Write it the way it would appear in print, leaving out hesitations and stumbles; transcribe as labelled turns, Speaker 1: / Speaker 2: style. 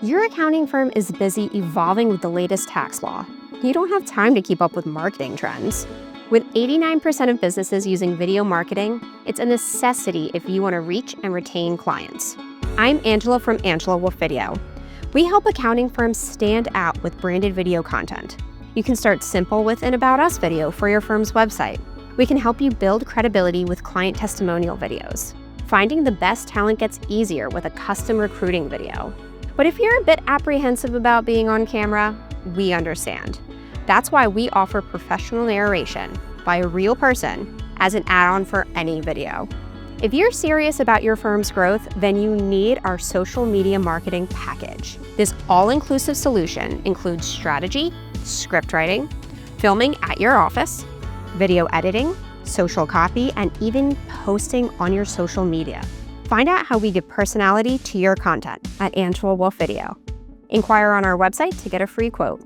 Speaker 1: Your accounting firm is busy evolving with the latest tax law. You don't have time to keep up with marketing trends. With 89% of businesses using video marketing, it's a necessity if you want to reach and retain clients. I'm Angela from Angela Wolf Video. We help accounting firms stand out with branded video content. You can start simple with an About Us video for your firm's website. We can help you build credibility with client testimonial videos. Finding the best talent gets easier with a custom recruiting video. But if you're a bit apprehensive about being on camera, we understand. That's why we offer professional narration by a real person as an add-on for any video. If you're serious about your firm's growth, then you need our social media marketing package. This all-inclusive solution includes strategy, script writing, filming at your office, video editing, social copy, and even posting on your social media. Find out how we give personality to your content at Angela Wolf Video. Inquire on our website to get a free quote.